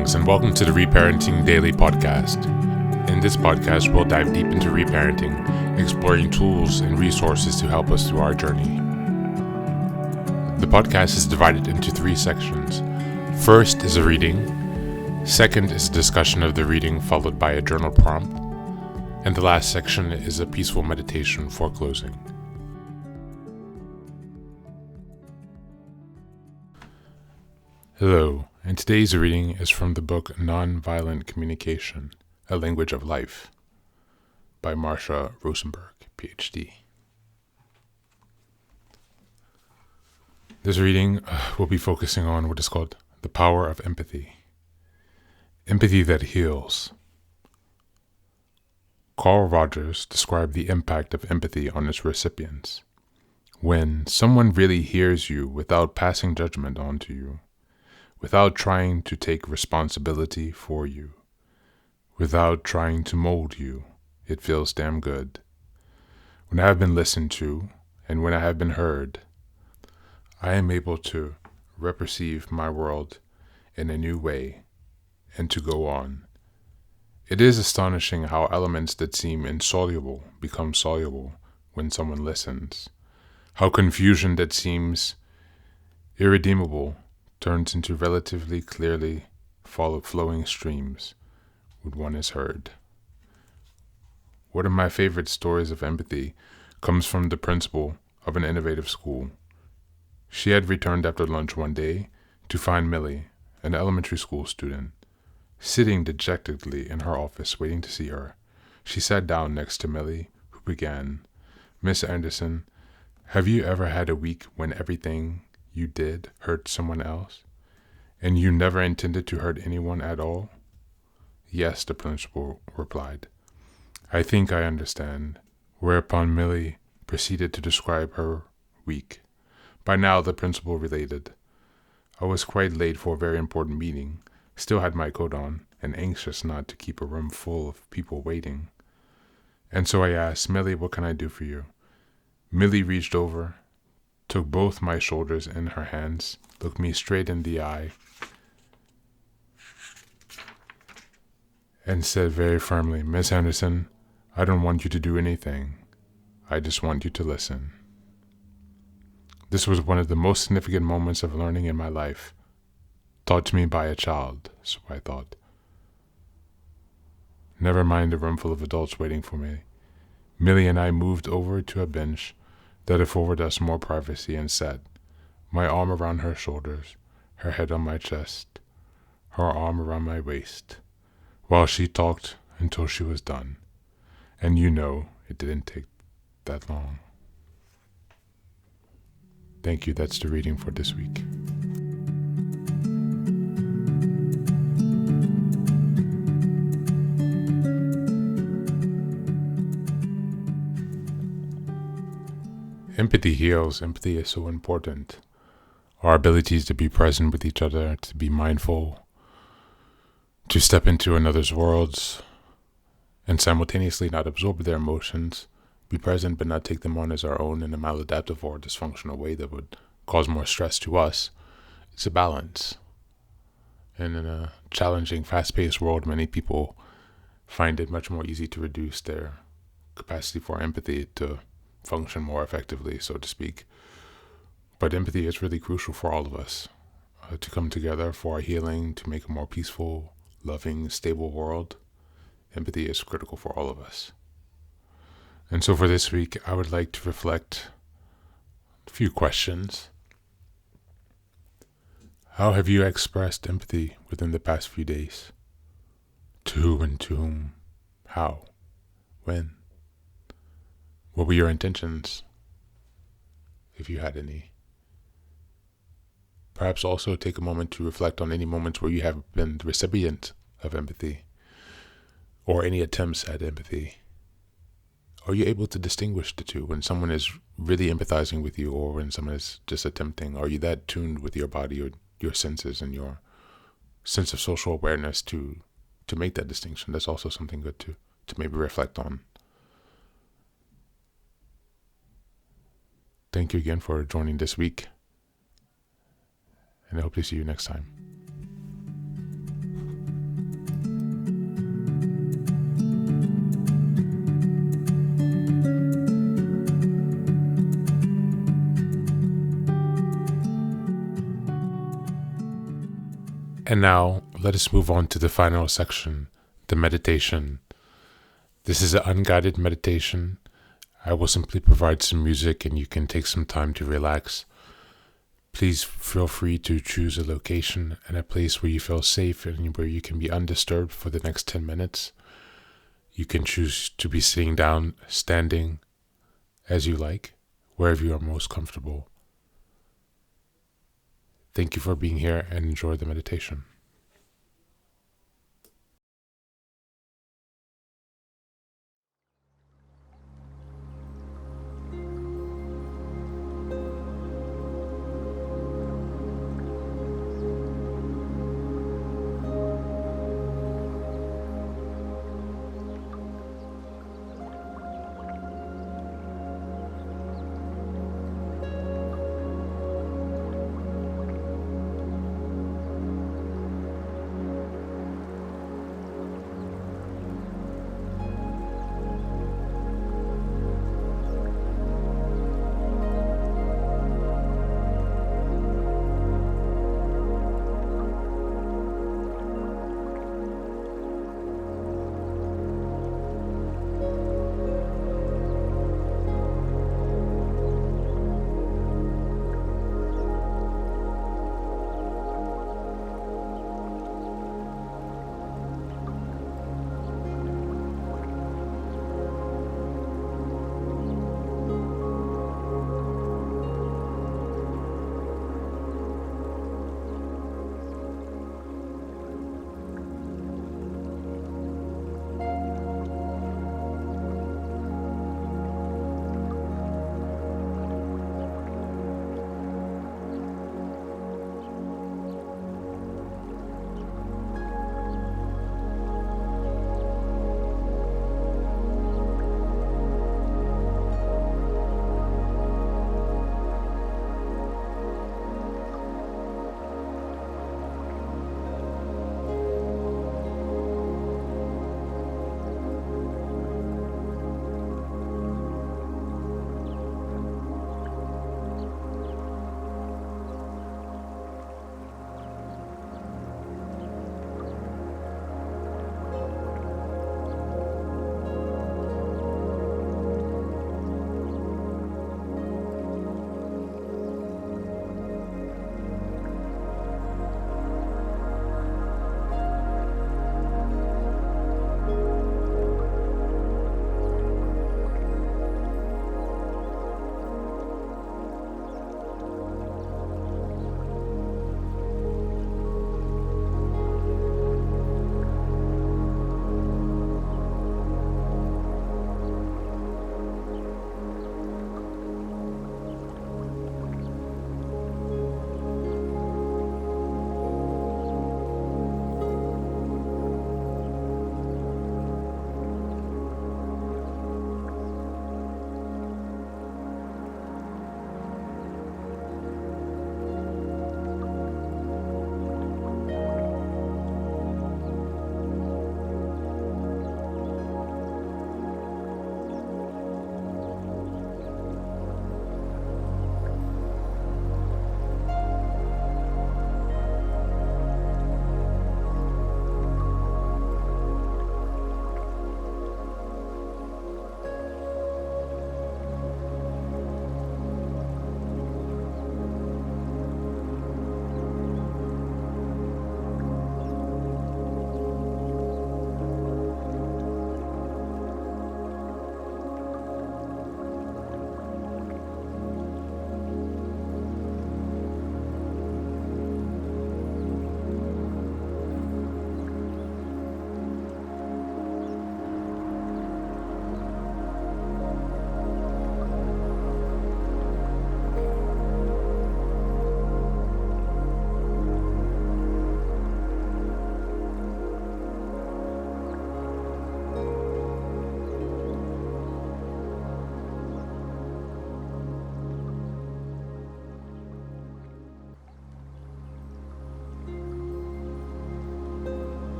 Greetings and welcome to the Reparenting Daily podcast. In this podcast, we'll dive deep into reparenting, exploring tools and resources to help us through our journey. The podcast is divided into 3 sections. First is a reading. Second is a discussion of the reading followed by a journal prompt. And the last section is a peaceful meditation for closing. Hello, and today's reading is from the book Nonviolent Communication, A Language of Life by Marsha Rosenberg, PhD. This reading will be focusing on what is called the power of empathy. Empathy that heals. Carl Rogers described the impact of empathy on its recipients. When someone really hears you without passing judgment onto you, without trying to take responsibility for you, without trying to mold you, it feels damn good. When I have been listened to, and when I have been heard, I am able to reperceive my world in a new way and to go on. It is astonishing how elements that seem insoluble become soluble when someone listens, how confusion that seems irredeemable turns into relatively clearly flowing streams when one is heard. One of my favorite stories of empathy comes from the principal of an innovative school. She had returned after lunch one day to find Millie, an elementary school student, sitting dejectedly in her office waiting to see her. She sat down next to Millie, who began, "Miss Anderson, have you ever had a week when everything you did hurt someone else, and you never intended to hurt anyone at all?" "Yes," the principal replied. "I think I understand," whereupon Millie proceeded to describe her week. By now, the principal related, "I was quite late for a very important meeting, still had my coat on, and anxious not to keep a room full of people waiting. And so I asked, 'Millie, what can I do for you?' Millie reached over, took both my shoulders in her hands, looked me straight in the eye, and said very firmly, 'Miss Anderson, I don't want you to do anything. I just want you to listen.' This was one of the most significant moments of learning in my life, taught to me by a child, so I thought. Never mind the room full of adults waiting for me. Millie and I moved over to a bench that afforded us more privacy and sat, my arm around her shoulders, her head on my chest, her arm around my waist, while she talked until she was done. And it didn't take that long." Thank you. That's the reading for this week. Empathy heals. Empathy is so important. Our abilities to be present with each other, to be mindful, to step into another's worlds, and simultaneously not absorb their emotions, be present but not take them on as our own in a maladaptive or dysfunctional way that would cause more stress to us. It's a balance. And in a challenging, fast-paced world, many people find it much more easy to reduce their capacity for empathy to function more effectively, so to speak. But empathy is really crucial for all of us to come together for our healing, to make a more peaceful, loving, stable world. Empathy is critical for all of us. And so for this week, I would like to reflect a few questions. How have you expressed empathy within the past few days? To who and to whom? How? When? What were your intentions, if you had any? Perhaps also take a moment to reflect on any moments where you have been the recipient of empathy, or any attempts at empathy. Are you able to distinguish the two when someone is really empathizing with you or when someone is just attempting? Are you that tuned with your body or your senses and your sense of social awareness to make that distinction? That's also something good to maybe reflect on. Thank you again for joining this week, and I hope to see you next time. And now, let us move on to the final section, the meditation. This is an unguided meditation. I will simply provide some music and you can take some time to relax. Please feel free to choose a location and a place where you feel safe and where you can be undisturbed for the next 10 minutes. You can choose to be sitting down, standing, as you like, wherever you are most comfortable. Thank you for being here and enjoy the meditation.